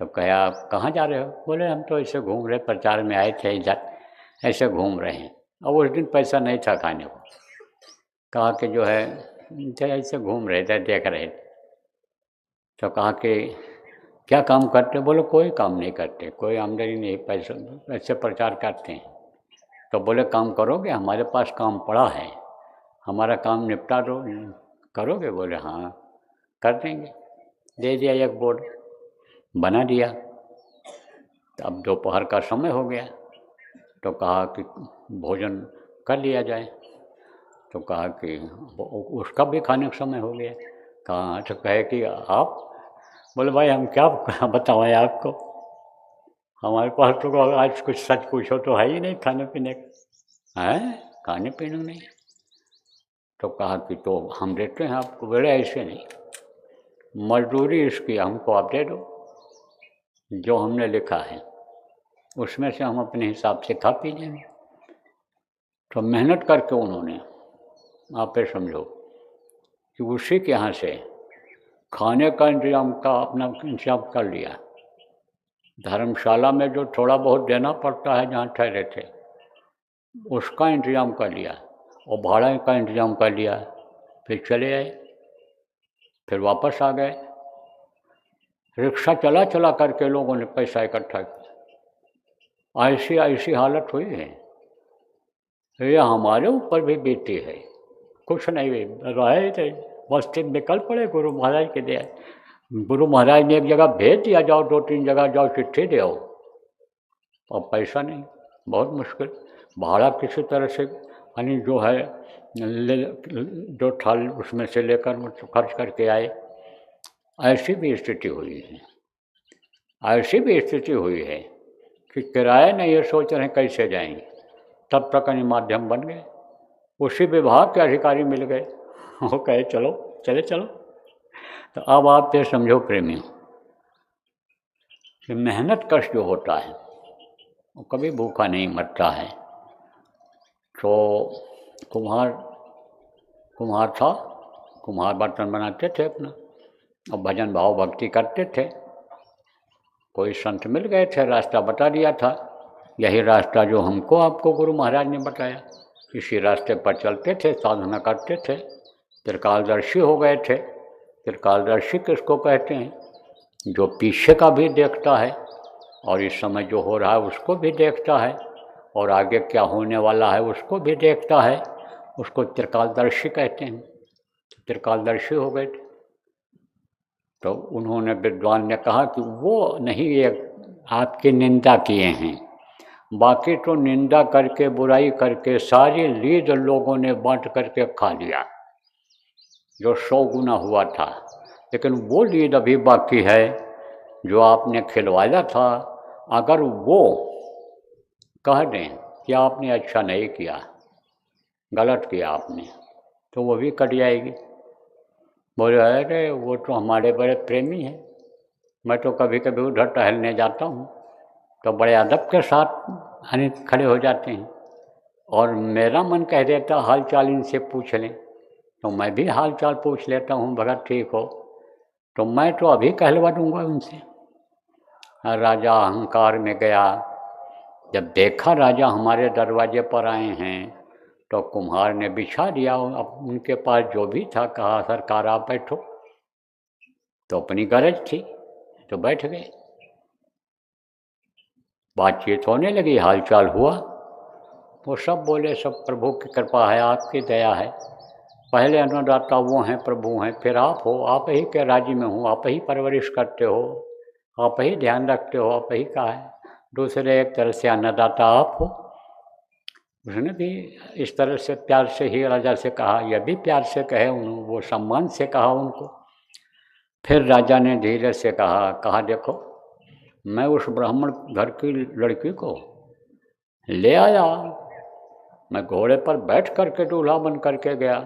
तो कहा आप कहाँ जा रहे हो? बोले हम तो ऐसे घूम रहे, प्रचार में आए थे इधर, ऐसे घूम रहे हैं। अब उस दिन पैसा नहीं था खाने को, कहा कि जो है ऐसे घूम रहे थे, देख रहे थे। तो कहा कि क्या काम करते? बोले कोई काम नहीं करते, कोई आमदनी नहीं, पैसा ऐसे प्रचार करते हैं। तो बोले काम करोगे? हमारे पास काम पड़ा है, हमारा काम निपटा दो, करोगे? बोले हाँ कर देंगे। दे दिया, एक बोर्ड बना दिया। अब दोपहर का समय हो गया, तो कहा कि भोजन कर लिया जाए, तो कहा कि उसका भी खाने का समय हो गया। कहा तो कहे कि आप? बोले भाई हम क्या बताएं आपको, हमारे पास तो आज कुछ सच पूछो तो है ही नहीं खाने पीने का, है खाने पीने नहीं। तो कहा कि तो हम देते हैं आपको। बोले ऐसे नहीं, मजदूरी इसकी हमको आप दे दो, जो हमने लिखा है उसमें से हम अपने हिसाब से खा पी लेंगे। तो मेहनत करके उन्होंने, आप ये समझो कि उसी के यहाँ से खाने का इंतजाम का अपना इंतजाम कर लिया। धर्मशाला में जो थोड़ा बहुत देना पड़ता है जहाँ ठहरे थे उसका इंतजाम कर लिया और भाड़ा का इंतजाम कर लिया। फिर चले आए, फिर वापस आ गए। रिक्शा चला चला करके लोगों ने पैसा इकट्ठा किया। ऐसी ऐसी हालत हुई है, ये हमारे ऊपर भी बीती है। कुछ नहीं रहे थे, बस ठीक निकल पड़े गुरु महाराज के दिया। गुरु महाराज ने एक जगह भेज दिया, जाओ 2-3 जगह जाओ, चिट्ठी दे आओ। और पैसा नहीं, बहुत मुश्किल। भाड़ा किसी तरह से यानी जो है जो थाल उसमें से लेकर खर्च करके आए। ऐसी भी स्थिति हुई है, ऐसी भी स्थिति हुई है कि किराया नहीं है, सोच रहे हैं कैसे जाएंगे। तब तक माध्यम बन गए, उसी विभाग के अधिकारी मिल गए, वो कहे चलो चले चलो। तो अब आप ये समझो प्रेमियों कि मेहनत कष्ट जो होता है वो कभी भूखा नहीं मरता है। तो कुम्हार था, कुम्हार बर्तन बनाते थे अपना और भजन भाव भक्ति करते थे। कोई संत मिल गए थे, रास्ता बता दिया था, यही रास्ता जो हमको आपको गुरु महाराज ने बताया। इसी रास्ते पर चलते थे, साधना करते थे, त्रिकालदर्शी हो गए थे। त्रिकालदर्शी किसको कहते हैं? जो पीछे का भी देखता है और इस समय जो हो रहा है उसको भी देखता है और आगे क्या होने वाला है उसको भी देखता है, उसको त्रिकालदर्शी कहते हैं। त्रिकालदर्शी हो गए थे। तो उन्होंने, विद्वान ने कहा कि वो नहीं, ये आपकी निंदा किए हैं, बाकी तो निंदा करके बुराई करके सारी लीद लोगों ने बांट करके खा लिया जो 100 गुना हुआ था। लेकिन वो लीद अभी बाकी है जो आपने खिलवाया था। अगर वो कह दें कि आपने अच्छा नहीं किया, गलत किया आपने, तो वो भी कट जाएगी। बोले अरे वो तो हमारे बड़े प्रेमी हैं, मैं तो कभी कभी उधर टहलने जाता हूँ तो बड़े अदब के साथ यानी खड़े हो जाते हैं और मेरा मन कह देता हाल चाल इनसे पूछ लें, तो मैं भी हाल चाल पूछ लेता हूँ, भगत ठीक हो, तो मैं तो अभी कहलवा दूंगा उनसे। राजा अहंकार में गया, जब देखा राजा हमारे दरवाजे पर आए हैं तो कुम्हार ने बिछा दिया उनके पास जो भी था, कहा सरकार आप बैठो। तो अपनी गरज थी तो बैठ गए। बातचीत होने लगी, हालचाल हुआ। वो सब बोले सब प्रभु की कृपा है, आपकी दया है, पहले अन्नदाता वो हैं, प्रभु हैं, फिर आप हो, आप ही के राज्य में हूँ, आप ही परवरिश करते हो, आप ही ध्यान रखते हो, आप ही का है। दूसरे एक तरह से अन्नदाता आप हो। उसने भी इस तरह से प्यार से ही राजा से कहा, यह भी प्यार से कहे, वो सम्मान से कहा उनको। फिर राजा ने धीरे से कहा देखो मैं उस ब्राह्मण घर की लड़की को ले आया, मैं घोड़े पर बैठ करके दूल्हा बन करके गया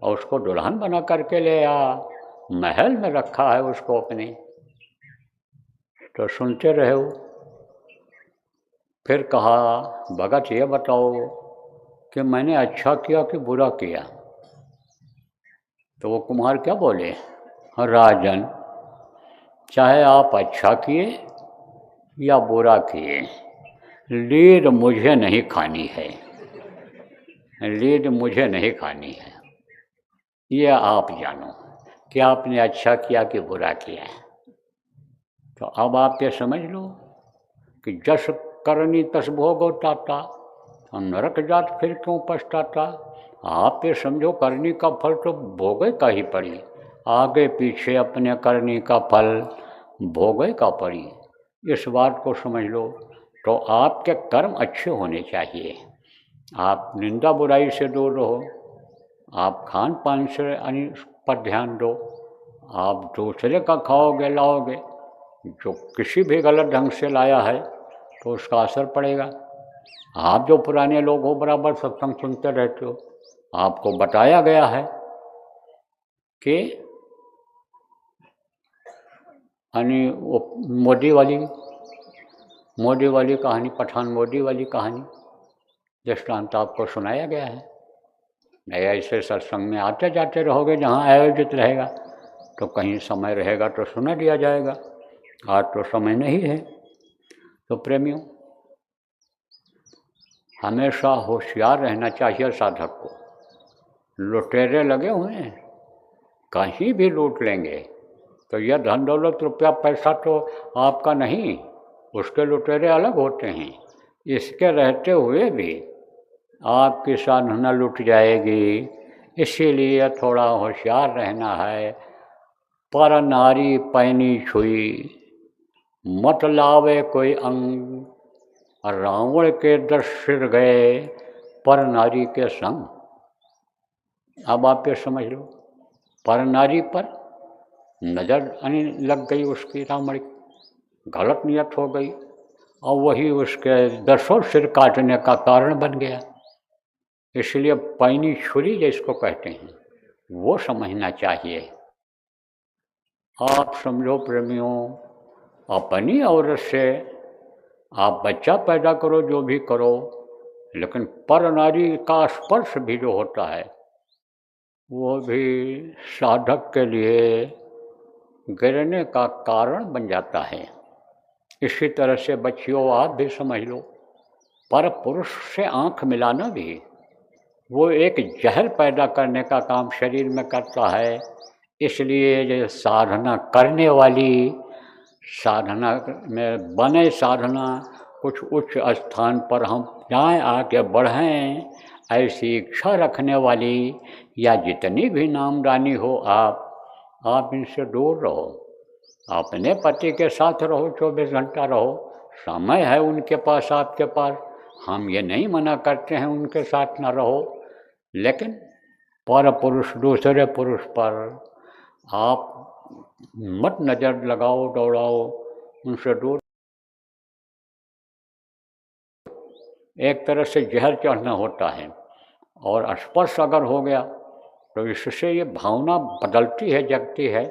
और उसको दुल्हन बना करके ले आया, महल में रखा है उसको अपने। तो सुनते रहे हो। फिर कहा भगत ये बताओ कि मैंने अच्छा किया कि बुरा किया? तो वो कुम्हार क्या बोले, राजन चाहे आप अच्छा किए या बुरा किए, लीद मुझे नहीं खानी है, लीद मुझे नहीं खानी है। ये आप जानो कि आपने अच्छा किया कि बुरा किया है। तो अब आप ये समझ लो कि जस करनी तस भोगो ताता, नरक जात फिर क्यों पछताता। आप ये समझो करनी का फल तो भोगे का ही पड़ी, आगे पीछे अपने करनी का फल भोगे का पड़ी। इस बात को समझ लो। तो आपके कर्म अच्छे होने चाहिए, आप निंदा बुराई से दूर रहो, आप खान पान से पर ध्यान दो, आप दूसरे का खाओगे लाओगे, जो किसी भी गलत ढंग से लाया है तो उसका असर पड़ेगा। आप जो पुराने लोग हो, बराबर सत्संग सुनते रहते हो, आपको बताया गया है कि वो मोदी वाली मोदी वाली कहानी, पठान मोदी वाली कहानी दृष्टांत आपको सुनाया गया है। नहीं ऐसे सत्संग में आते जाते रहोगे, जहाँ आयोजित रहेगा तो कहीं समय रहेगा तो सुना दिया जाएगा। आज तो समय नहीं है। तो प्रेमियों, हमेशा होशियार रहना चाहिए साधक को। लुटेरे लगे हुए हैं, कहीं भी लूट लेंगे। तो यह धन दौलत रुपया पैसा तो आपका नहीं, उसके लुटेरे अलग होते हैं। इसके रहते हुए भी आपकी साधना लुट जाएगी। इसीलिए थोड़ा होशियार रहना है। पर नारी पैनी छुई, मत लावे कोई अंग। रावण के 10 सिर गए, पर नारी के संग। अब आप ये समझ लो, पर नारी पर नज़र लग गई उसकी, रावण की गलत नियत हो गई और वही उसके 10 सिर काटने का कारण बन गया। इसलिए पैनी छुरी जिसको कहते हैं वो समझना चाहिए। आप समझो प्रेमियों, अपनी औरत से आप बच्चा पैदा करो, जो भी करो, लेकिन पर नारी का स्पर्श भी जो होता है वो भी साधक के लिए गिरने का कारण बन जाता है। इसी तरह से बच्चियों, आप भी समझ लो, पर पुरुष से आंख मिलाना भी वो एक जहर पैदा करने का काम शरीर में करता है। इसलिए जो साधना करने वाली, साधना में बने, साधना कुछ उच्च स्थान पर हम जाएं, आगे बढ़ें, ऐसी इच्छा रखने वाली या जितनी भी नामदानी हो, आप इनसे दूर रहो। अपने पति के साथ रहो, 24 घंटा रहो, समय है उनके पास, आपके पास। हम ये नहीं मना करते हैं उनके साथ ना रहो, लेकिन पर पुरुष, दूसरे पुरुष पर आप मत नज़र लगाओ, दौड़ाओ, उनसे दूर। एक तरह से जहर चढ़ना होता है, और स्पर्श अगर हो गया तो इससे ये भावना बदलती है, जगती है।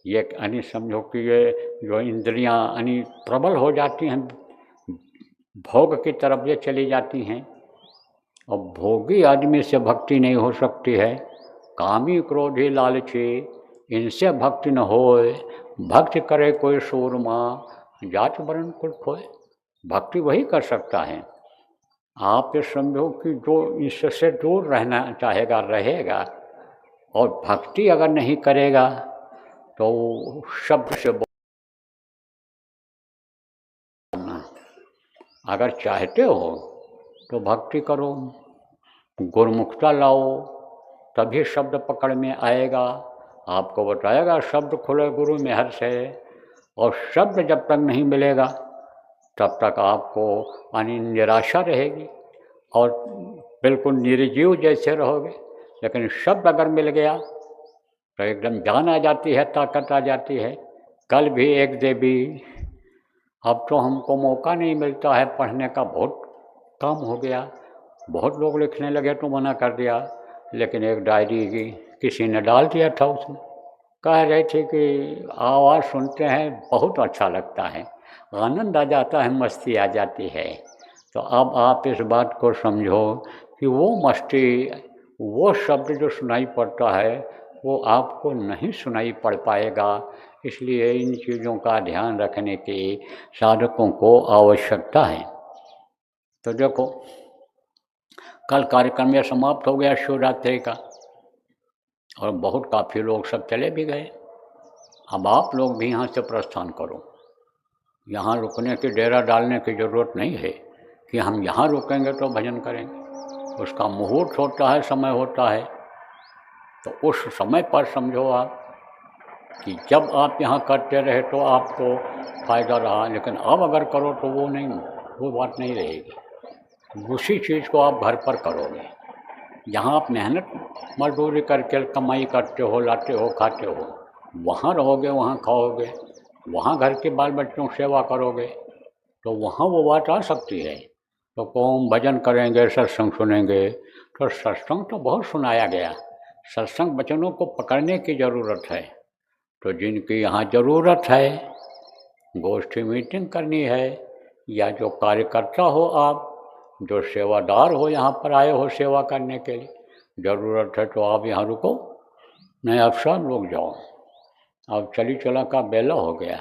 ये यानी समझो कि ये जो इंद्रियां यानी प्रबल हो जाती हैं, भोग की तरफ ये चली जाती हैं। और भोगी आदमी से भक्ति नहीं हो सकती है। कामी क्रोधी लालची, इनसे भक्ति न होए। भक्ति करे कोई सूरमा, जात वर्ण कुल खोए। भक्ति वही कर सकता है। आप ये समझो कि जो इससे दूर रहना चाहेगा रहेगा, और भक्ति अगर नहीं करेगा तो शब्द से बोलना। अगर चाहते हो तो भक्ति करो, गुरुमुखता लाओ, तभी शब्द पकड़ में आएगा। आपको बताएगा शब्द खुले गुरु मेहर से। और शब्द जब तक नहीं मिलेगा तब तक आपको निराशा रहेगी और बिल्कुल निर्जीव जैसे रहोगे। लेकिन शब्द अगर मिल गया तो एकदम जान आ जाती है, ताकत आ जाती है। कल भी एक देवी, अब तो हमको मौका नहीं मिलता है पढ़ने का, बहुत काम हो गया, बहुत लोग लिखने लगे तो मना कर दिया। लेकिन एक डायरी की किसी ने डाल दिया था, उसमें कह रहे थे कि आवाज़ सुनते हैं बहुत अच्छा लगता है, आनंद आ जाता है, मस्ती आ जाती है। तो अब आप इस बात को समझो कि वो मस्ती, वो शब्द जो सुनाई पड़ता है वो आपको नहीं सुनाई पड़ पाएगा। इसलिए इन चीज़ों का ध्यान रखने की साधकों को आवश्यकता है। तो देखो, कल कार्यक्रम यह समाप्त हो गया शिवरात्रि का, और बहुत काफ़ी लोग सब चले भी गए। अब आप लोग भी यहाँ से प्रस्थान करो। यहाँ रुकने की, डेरा डालने की ज़रूरत नहीं है कि हम यहाँ रुकेंगे तो भजन करेंगे। उसका मुहूर्त होता है, समय होता है। तो उस समय पर समझो आप कि जब आप यहाँ करते रहे तो आपको फ़ायदा रहा, लेकिन अब अगर करो तो वो नहीं, वो बात नहीं रहेगी। उसी चीज़ को आप घर पर करोगे। जहाँ आप मेहनत मजदूरी करके कमाई करते हो, लाते हो, खाते हो, वहाँ रहोगे, वहाँ खाओगे, वहाँ घर के बाल बच्चों की सेवा करोगे, तो वहाँ वो बात आ सकती है। तो कौन भजन करेंगे, सत्संग सुनेंगे, तो सत्संग तो बहुत सुनाया गया। सत्संग वचनों को पकड़ने की ज़रूरत है। तो जिनकी यहाँ ज़रूरत है, गोष्ठी मीटिंग करनी है, या जो कार्यकर्ता हो आप, जो सेवादार हो, यहाँ पर आए हो सेवा करने के लिए, ज़रूरत है तो आप यहाँ रुको, नहीं अब सब लोग जाओ। अब चली चला का बेला हो गया।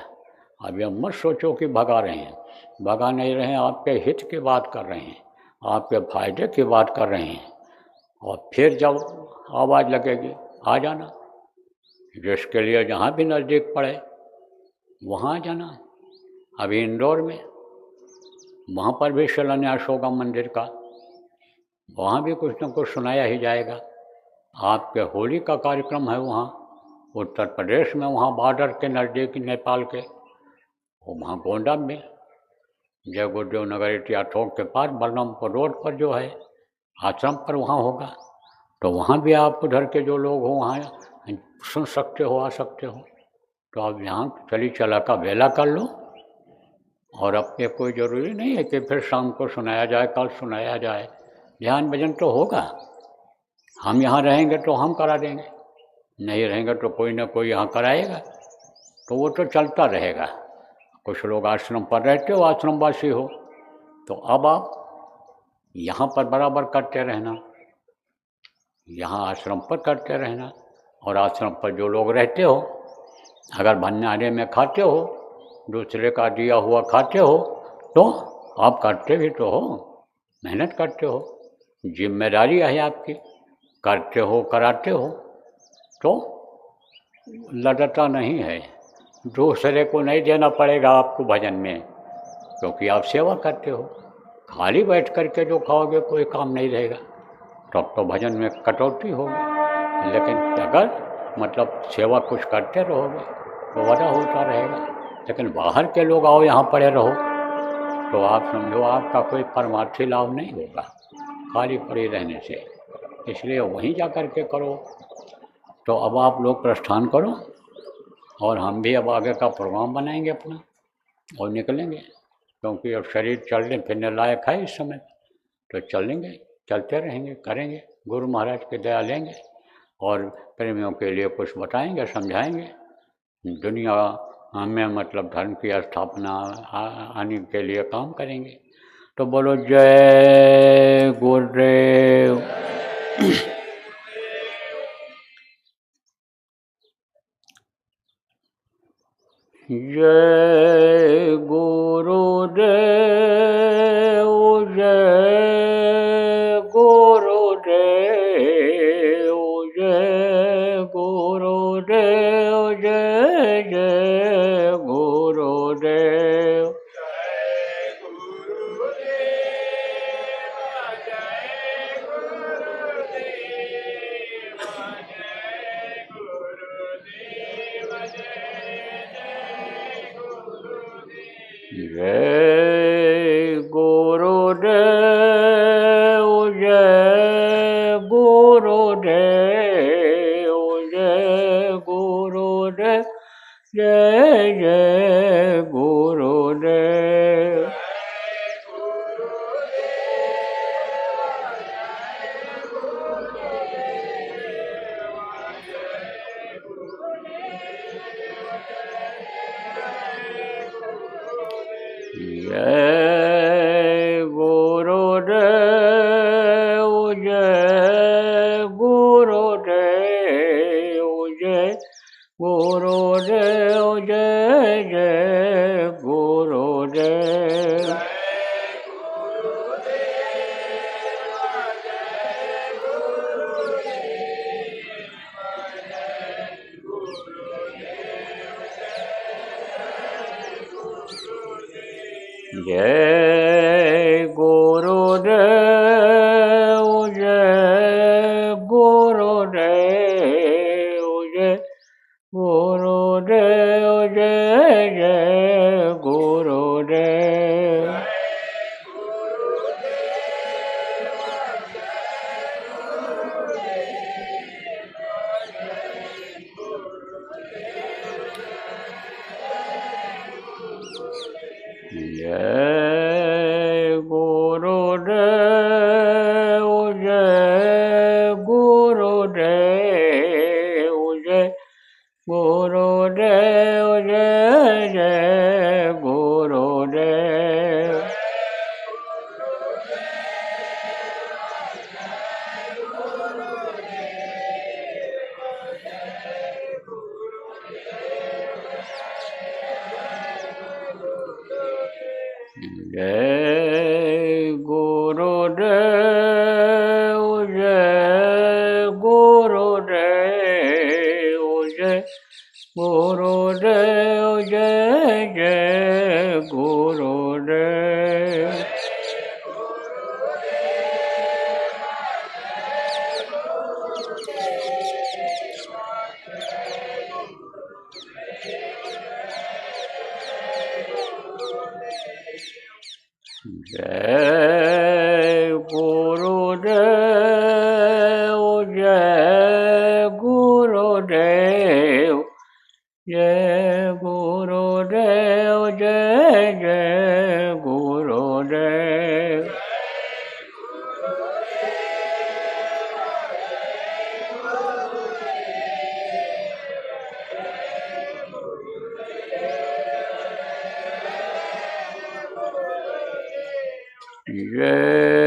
अब ये मत सोचो कि भगा रहे हैं, भगा नहीं रहे हैं, आपके हित की बात कर रहे हैं, आपके फायदे की बात कर रहे हैं। और फिर जब आवाज़ लगेगी आ जाना, जिसके लिए जहाँ भी नज़दीक पड़े वहाँ जाना। अभी इंदौर में वहाँ पर भी शिलान्यास होगा मंदिर का, वहाँ भी कुछ न कुछ सुनाया ही जाएगा। आपके होली का कार्यक्रम है वहाँ उत्तर प्रदेश में, वहाँ बॉर्डर के नज़दीक नेपाल के, वहाँ गोंडा में जय गुरुदेव नगर इटिया थोक के पास बलरामपुर रोड पर जो है आश्रम पर, वहाँ होगा। तो वहाँ भी आप उधर के जो लोग हो वहाँ सुन सकते हो, आ सकते हो। तो आप यहाँ चली चला का वेला कर लो। और अब ये कोई ज़रूरी नहीं है कि फिर शाम को सुनाया जाए, कल सुनाया जाए। ध्यान भजन तो होगा, हम यहाँ रहेंगे तो हम करा देंगे, नहीं रहेंगे तो कोई ना कोई यहाँ कराएगा। तो वो तो चलता रहेगा। कुछ लोग आश्रम पर रहते हो, आश्रमवासी हो, तो अब आप यहाँ पर बराबर करते रहना, यहाँ आश्रम पर करते रहना। और आश्रम पर जो लोग रहते हो, अगर भंडारे में खाते हो, दूसरे का दिया हुआ खाते हो, तो आप करते भी तो हो, मेहनत करते हो, जिम्मेदारी है आपकी, करते हो, कराते हो, तो लदता नहीं है। दूसरे को नहीं देना पड़ेगा आपको भजन में, क्योंकि आप सेवा करते हो। खाली बैठ कर के जो खाओगे कोई काम नहीं रहेगा, तब तो भजन में कटौती होगी। लेकिन अगर मतलब सेवा कुछ करते रहोगे तो वजह होता रहेगा। लेकिन बाहर के लोग आओ यहाँ पड़े रहो, तो आप समझो आपका कोई परमार्थी लाभ नहीं होगा खाली पड़े रहने से। इसलिए वहीं जा कर के करो। तो अब आप लोग प्रस्थान करो, और हम भी अब आगे का प्रोग्राम बनाएंगे अपना और निकलेंगे, क्योंकि अब शरीर चलने फिरने लायक है इस समय। तो चलेंगे, चलते रहेंगे, करेंगे, गुरु महाराज की दया लेंगे, और प्रेमियों के लिए कुछ बताएंगे, समझाएंगे। दुनिया में मतलब धर्म की स्थापना आने के लिए काम करेंगे। तो बोलो जय गुरुदेव। जय गुरुदेव, जय गुरुदेव, जय गुरुदेव, जय जय गुरुदेव। जय गुरुदेव, जय गुरुदेव, जय गुरुदेव, जय जय गुरुदेव। जय गुरुदेव, जय गुरुदेव, जय गुरुदेव, जय जय गुरुदेव। जय गुरुदेव, जय गुरुदेव, जय गुरुदेव, जय जय गुरुदेव। जय गुरुदेव, जय गुरुदेव, जय गुरुदेव, जय जय गुरुदेव। गुरुदेव जय गुरुदेव जय जय गुरुदेव। जय गुरुदेव जय गुरुदेव जय गुरुदेव जय जय गुरुदेव। जय